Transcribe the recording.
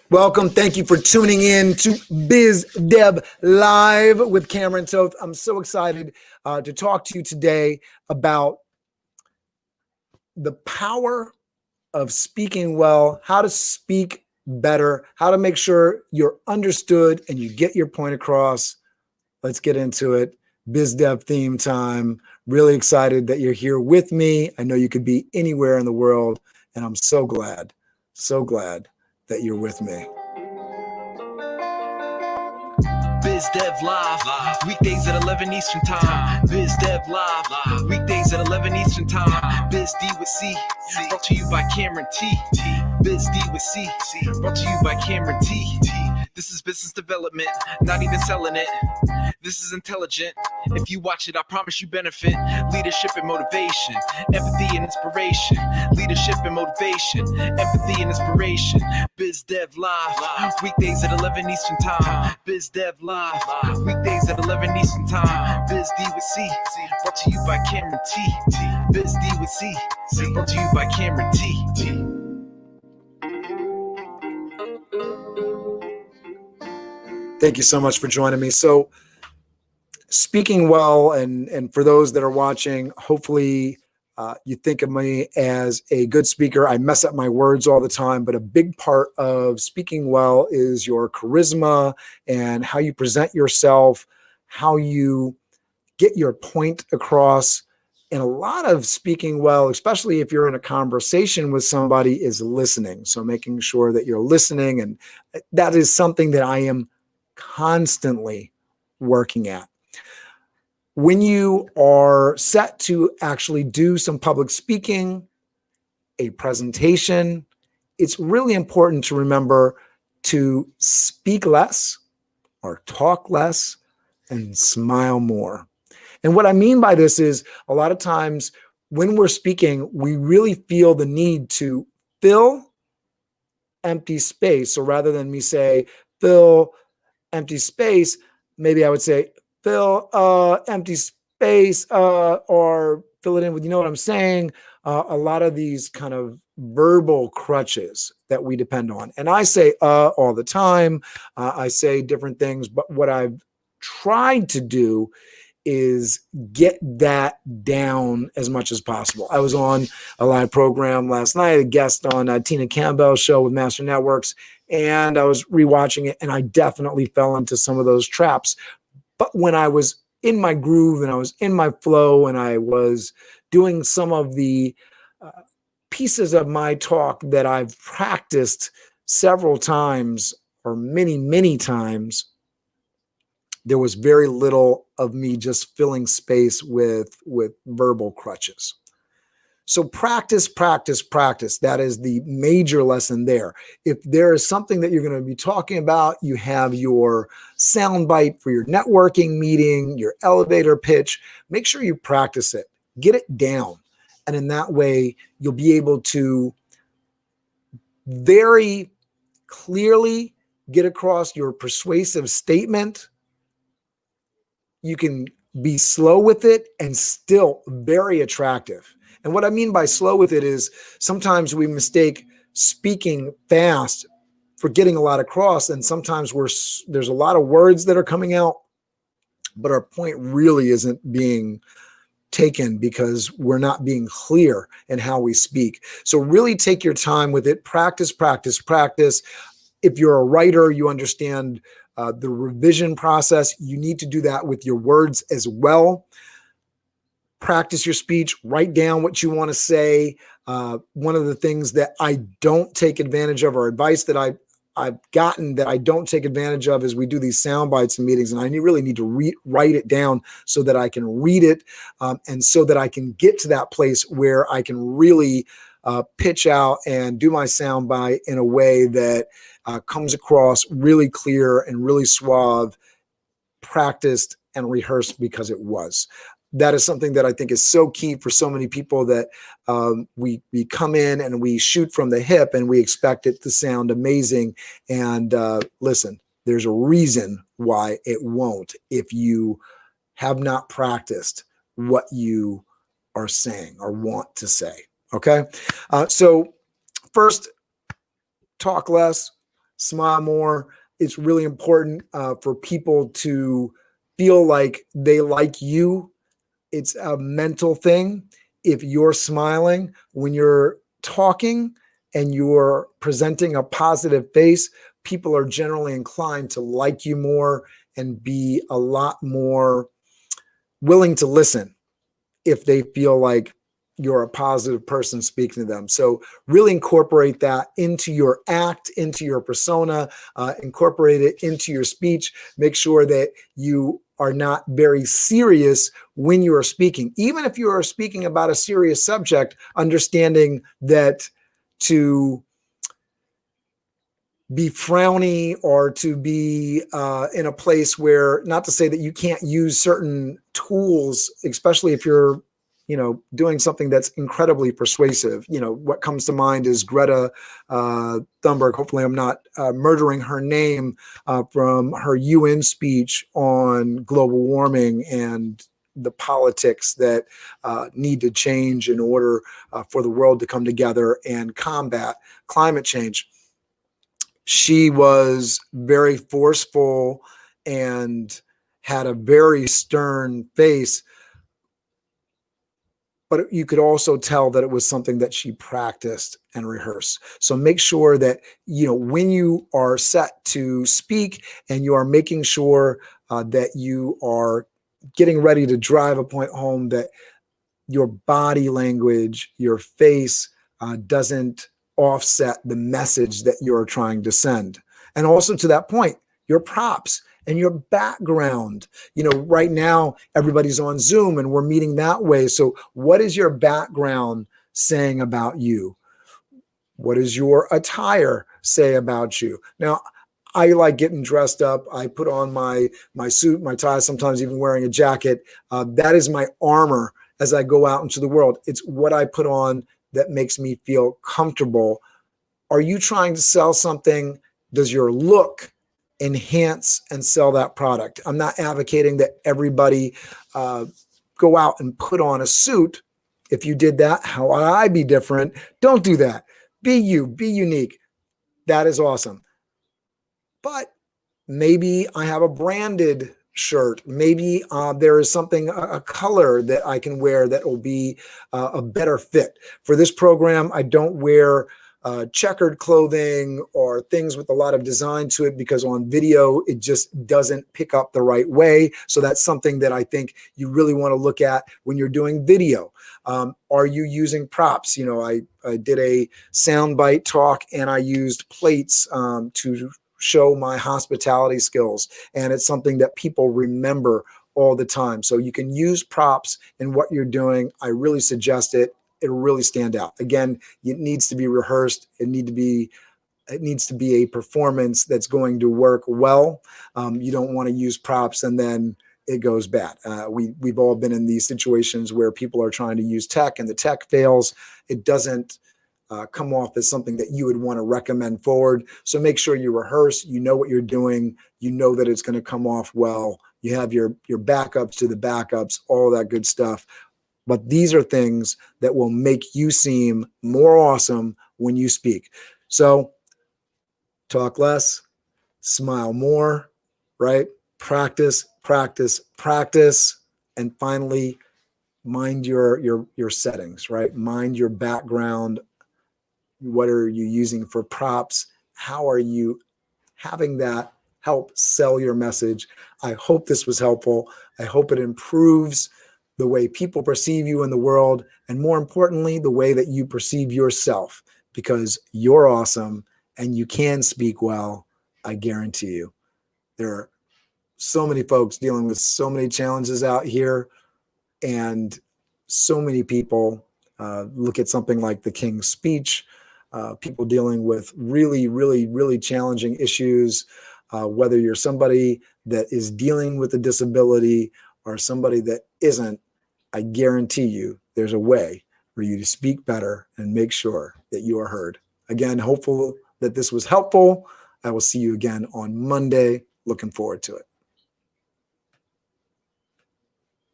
Welcome. Thank you for tuning in to Biz Dev Live with Cameron Toth. I'm so excited to talk to you today about the power of speaking well, how to speak better, how to make sure you're understood and you get your point across. Let's get into it. Biz Dev theme time. Really excited that you're here with me. I know you could be anywhere in the world, and I'm so glad that you're with me. Biz Dev Live, weekdays at 11 Eastern Time. Biz Dev Live, weekdays at 11 Eastern Time. Biz D with C, brought to you by Cameron T. Biz D with C, brought to you by Cameron T. This is business development, not even selling it. This is intelligent. If you watch it, I promise you benefit. Leadership and motivation, empathy and inspiration. Leadership and motivation, empathy and inspiration. Biz Dev Live, weekdays at 11 Eastern Time. Biz Dev Live, weekdays at 11 Eastern Time. Biz D with C, brought to you by Cameron T. Biz D with C, brought to you by Cameron T. Thank you so much for joining me. So, speaking well, and for those that are watching, hopefully you think of me as a good speaker. I mess up my words all the time, but a big part of speaking well is your charisma and how you present yourself, how you get your point across. And a lot of speaking well, especially if you're in a conversation with somebody, is listening. So making sure that you're listening, and that is something that I am constantly working at. When you are set to actually do some public speaking, a presentation, it's really important to remember to speak less or talk less and smile more. And what I mean by this is a lot of times when we're speaking, we really feel the need to fill empty space. So rather than me say, fill empty space, maybe I would say, fill empty space or fill it in with, you know what I'm saying? A lot of these kind of verbal crutches that we depend on. And I say all the time. I say different things, but what I've tried to do is get that down as much as possible. I was on a live program last night, a guest on Tina Campbell's show with Master Networks, and I was rewatching it, and I definitely fell into some of those traps. But when I was in my groove and I was in my flow and I was doing some of the pieces of my talk that I've practiced several times or many times, there was very little of me just filling space with verbal crutches. So practice. That is the major lesson there. If there is something that you're going to be talking about, you have your soundbite for your networking meeting, your elevator pitch, make sure you practice it, get it down. And in that way, you'll be able to very clearly get across your persuasive statement. You can be slow with it and still very attractive. And what I mean by slow with it is sometimes we mistake speaking fast for getting a lot across. And sometimes there's a lot of words that are coming out, but our point really isn't being taken because we're not being clear in how we speak. So really take your time with it. Practice. If you're a writer, you understand the revision process. You need to do that with your words as well. Practice your speech, write down what you want to say. One of the things that I don't take advantage of, or advice that I've gotten that I don't take advantage of, is we do these sound bites in meetings, and I really need to write it down so that I can read it and so that I can get to that place where I can really pitch out and do my sound bite in a way that comes across really clear and really suave, practiced and rehearsed because it was. That is something that I think is so key for so many people, that we come in and we shoot from the hip and we expect it to sound amazing. And listen, there's a reason why it won't if you have not practiced what you are saying or want to say. Okay. So first, talk less, smile more. It's really important for people to feel like they like you. It's a mental thing. If you're smiling when you're talking and you're presenting a positive face, people are generally inclined to like you more and be a lot more willing to listen if they feel like you're a positive person speaking to them. So really incorporate that into your act, into your persona, incorporate it into your speech. Make sure that you are not very serious when you are speaking. Even if you are speaking about a serious subject, understanding that to be frowny or to be in a place where, not to say that you can't use certain tools, especially if you're, doing something that's incredibly persuasive. What comes to mind is Greta Thunberg. Hopefully I'm not murdering her name, from her UN speech on global warming and the politics that need to change in order for the world to come together and combat climate change. She was very forceful and had a very stern face, but you could also tell that it was something that she practiced and rehearsed. So make sure that, when you are set to speak and you are making sure that you are getting ready to drive a point home, that your body language, your face doesn't offset the message that you're trying to send. And also, to that point, your props and your background. Right now everybody's on Zoom and we're meeting that way. So what is your background saying about you? What does your attire say about you? Now, I like getting dressed up. I put on my suit, my tie, sometimes even wearing a jacket. That is my armor as I go out into the world. It's what I put on that makes me feel comfortable. Are you trying to sell something? Does your look enhance and sell that product? I'm not advocating that everybody go out and put on a suit. If you did that, how would I be different? Don't do that. Be you, be unique. That is awesome. But maybe I have a branded shirt. Maybe there is something, a color that I can wear that will be a better fit. For this program, I don't wear checkered clothing or things with a lot of design to it, because on video, it just doesn't pick up the right way. So that's something that I think you really want to look at when you're doing video. Are you using props? I did a soundbite talk and I used plates to show my hospitality skills. And it's something that people remember all the time. So you can use props in what you're doing. I really suggest it. It'll really stand out. Again, it needs to be rehearsed. It needs to be a performance that's going to work well. You don't want to use props and then it goes bad. We've all been in these situations where people are trying to use tech and the tech fails. It doesn't come off as something that you would want to recommend forward. So make sure you rehearse, you know what you're doing, you know that it's going to come off well. You have your backups to the backups, all that good stuff. But these are things that will make you seem more awesome when you speak. So talk less, smile more, right? Practice, practice, practice. And finally, mind your settings, right? Mind your background. What are you using for props? How are you having that help sell your message? I hope this was helpful. I hope it improves the way people perceive you in the world, and more importantly, the way that you perceive yourself, because you're awesome and you can speak well. I guarantee you. There are so many folks dealing with so many challenges out here, and so many people look at something like the King's Speech, people dealing with really, really, really challenging issues, whether you're somebody that is dealing with a disability or somebody that isn't. I guarantee you there's a way for you to speak better and make sure that you are heard. Again, hopeful that this was helpful. I will see you again on Monday. Looking forward to it.